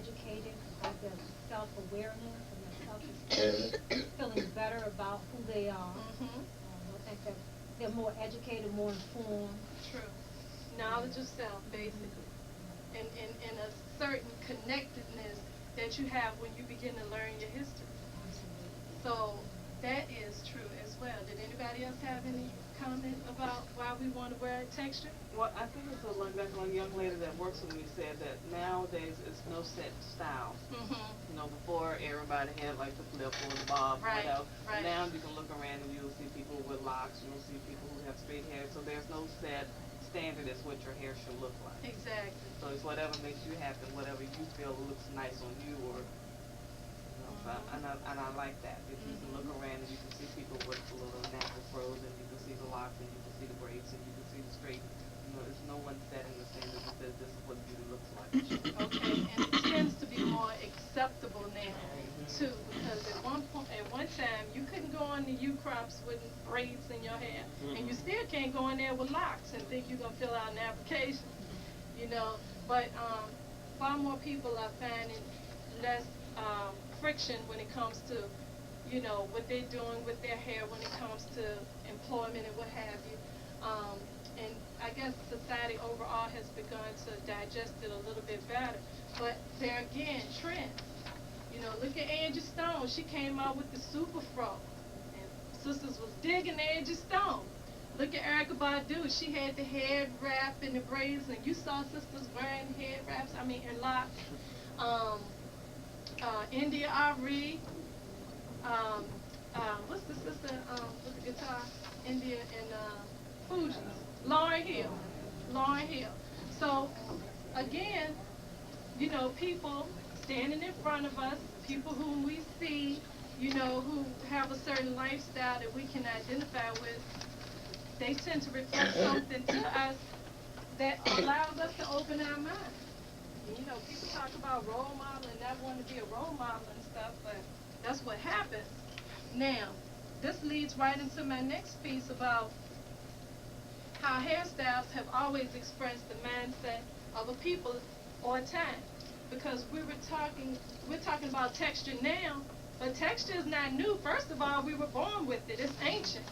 educated, have their self-awareness and their self-esteem, feeling better about who they are. I think that they're more educated, more informed. True. Knowledge of self, basically. And a certain connectedness that you have when you begin to learn your history. So that is true as well. Did anybody else have any comment about why we want to wear texture? Well, I think it's a like a young lady that works with me said that nowadays it's no set style. You know, before everybody had like the flip or the bob, Right, whatever. right. Now you can look around and you'll see people with locks, you'll see people who have straight hair. So there's no set standard as what your hair should look like. Exactly. So it's whatever makes you happy, whatever you feel looks nice on you, or and I like that. If you can look around and you can see people with the little natural froze, and you can see the locks, and you can see the braids, and you can see the straight. You know, there's no one setting the standard that says this is what beauty looks like. Okay, and it tends to be more acceptable now too, because at one time, you couldn't go on the U-crops with braids in your hair, and you still can't go in there with locks and think you're gonna fill out an application. You know, but far more people are finding less friction when it comes to, you know, what they're doing with their hair when it comes to employment and what have you. And I guess society overall has begun to digest it a little bit better. But there again, trends. You know, look at Angie Stone. She came out with the super fro, and sisters was digging Angie Stone. Look at Erykah Badu. She had the head wrap and the braids, and you saw sisters wearing head wraps. I mean, and locks. India Ari. What's the sister with the guitar? India and Fuji's. Lauryn Hill. Lauryn Hill. So, again, you know, people standing in front of us, people whom we see, you know, who have a certain lifestyle that we can identify with, they tend to reflect something to us that allows us to open our minds. You know, people talk about role model and not wanting to be a role model and stuff, but that's what happens. Now, this leads right into my next piece about how hairstyles have always expressed the mindset of a people or a time. Because we're talking about texture now, but texture is not new. First of all, we were born with it. It's ancient.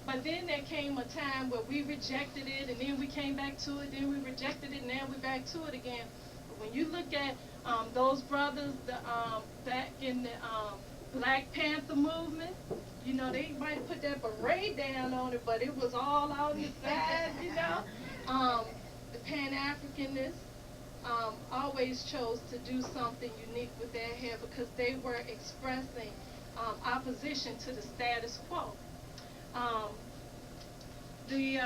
But then there came a time where we rejected it, and then we came back to it, then we rejected it, and now we're back to it again. But when you look at those brothers back in the Black Panther movement, you know, they might have put that beret down on it, but it was all out in the side, you know. The Pan-Africanists always chose to do something unique with their hair because they were expressing opposition to the status quo. The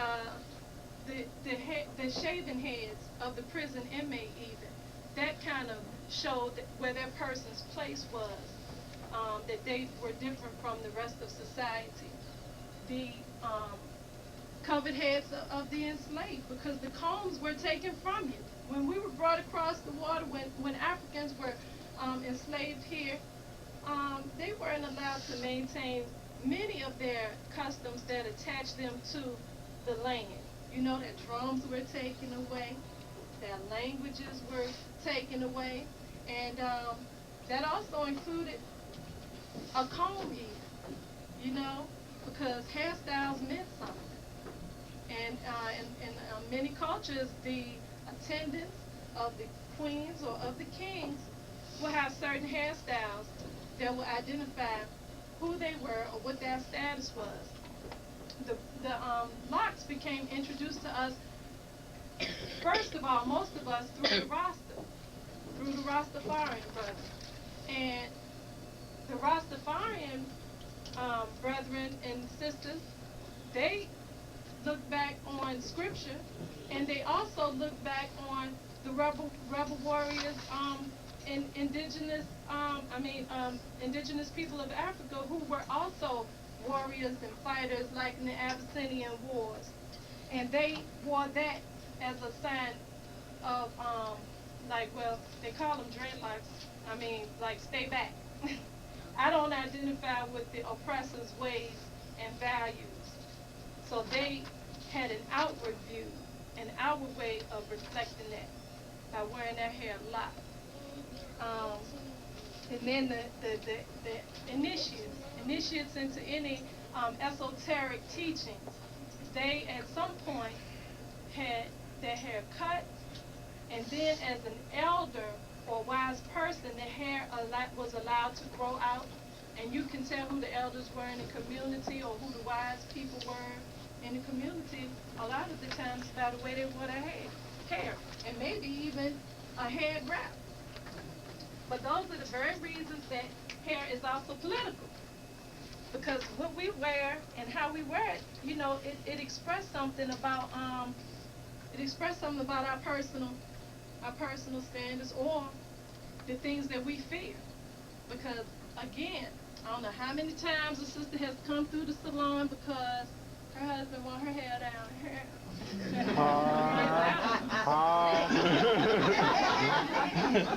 shaven heads of the prison inmate even, that kind of showed where their person's place was, that they were different from the rest of society. The covered heads of the enslaved, because the combs were taken from you. When we were brought across the water, when Africans were enslaved here, they weren't allowed to maintain many of their customs that attached them to the land. You know, their drums were taken away, their languages were taken away, and that also included a comb even, you know, because hairstyles meant something. And in many cultures, the attendants of the queens or of the kings will have certain hairstyles that will identify who they were or what their status was. The locks became introduced to us, first of all, most of us, through the Rastafarian brothers. And the Rastafarian brethren and sisters, they look back on scripture, and they also look back on the rebel warriors, indigenous people of Africa who were also warriors and fighters like in the Abyssinian wars. And they wore that as a sign of, they call them dreadlocks, like stay back. I don't identify with the oppressor's ways and values. So they had an outward view, an outward way of reflecting that by wearing their hair locked. Um, and then the initiates into any esoteric teachings, they at some point had their hair cut, and then as an elder or wise person, the hair was allowed to grow out, and you can tell who the elders were in the community or who the wise people were in the community a lot of the times by the way they wore their hair, and maybe even a hair wrap. But those are the very reasons that hair is also political. Because what we wear and how we wear it, you know, it expressed something about our personal standards or the things that we fear. Because again, I don't know how many times a sister has come through the salon because her husband want her hair down.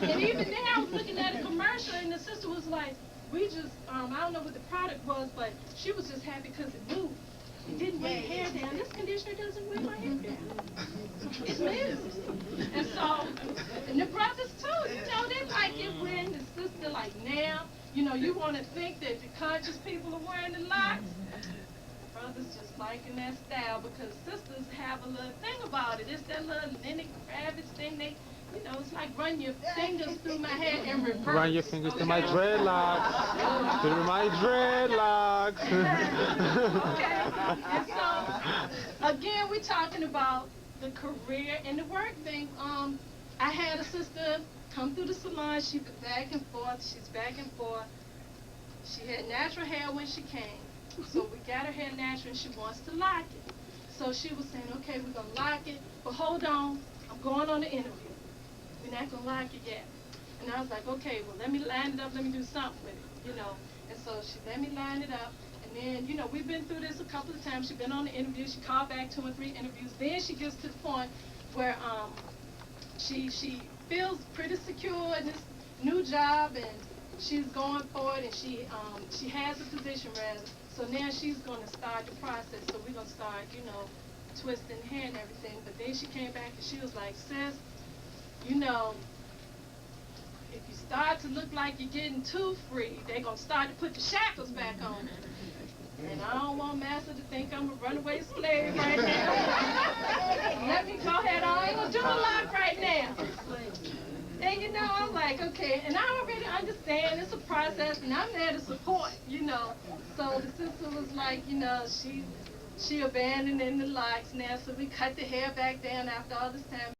And even then I was looking at a commercial and the sister was like, we just, I don't know what the product was, but she was just happy because it moved. It didn't weigh hair down. This conditioner doesn't weigh my hair down. It moves. And so, and the brothers too, you know, they like it when the sister, like now, you know, you want to think that the conscious people are wearing the locks. Brothers just liking that style because sisters have a little thing about it. It's that little Lenny Kravitz thing. They, you know, it's like run your fingers through my hair and reverse. Run your fingers through my dreadlocks. Through my dreadlocks. Okay. And so, again, we're talking about the career and the work thing. I had a sister come through the salon. She was back and forth. She's back and forth. She had natural hair when she came. So we got her hair natural and she wants to lock it. So she was saying, okay, we're going to lock it, but hold on, I'm going on the interview. We're not going to lock it yet. And I was like, okay, well, let me line it up, let me do something with it, you know. And so she let me line it up. And then, you know, we've been through this a couple of times. She's been on the interview. She called back 2 or 3 interviews. Then she gets to the point where she feels pretty secure in this new job and she's going for it and she has a position rather. So now she's going to start the process. So we're going to start, you know, twisting hair and everything. But then she came back and she was like, sis, you know, if you start to look like you're getting too free, they're going to start to put the shackles back on. And I don't want Master to think I'm a runaway slave right now. Let me go ahead. I ain't going to do a lot right now. And, you know, I'm like, okay, and I already understand it's a process, and I'm there to support, you know. So the sister was like, you know, she abandoned the locks now, so we cut the hair back down after all this time.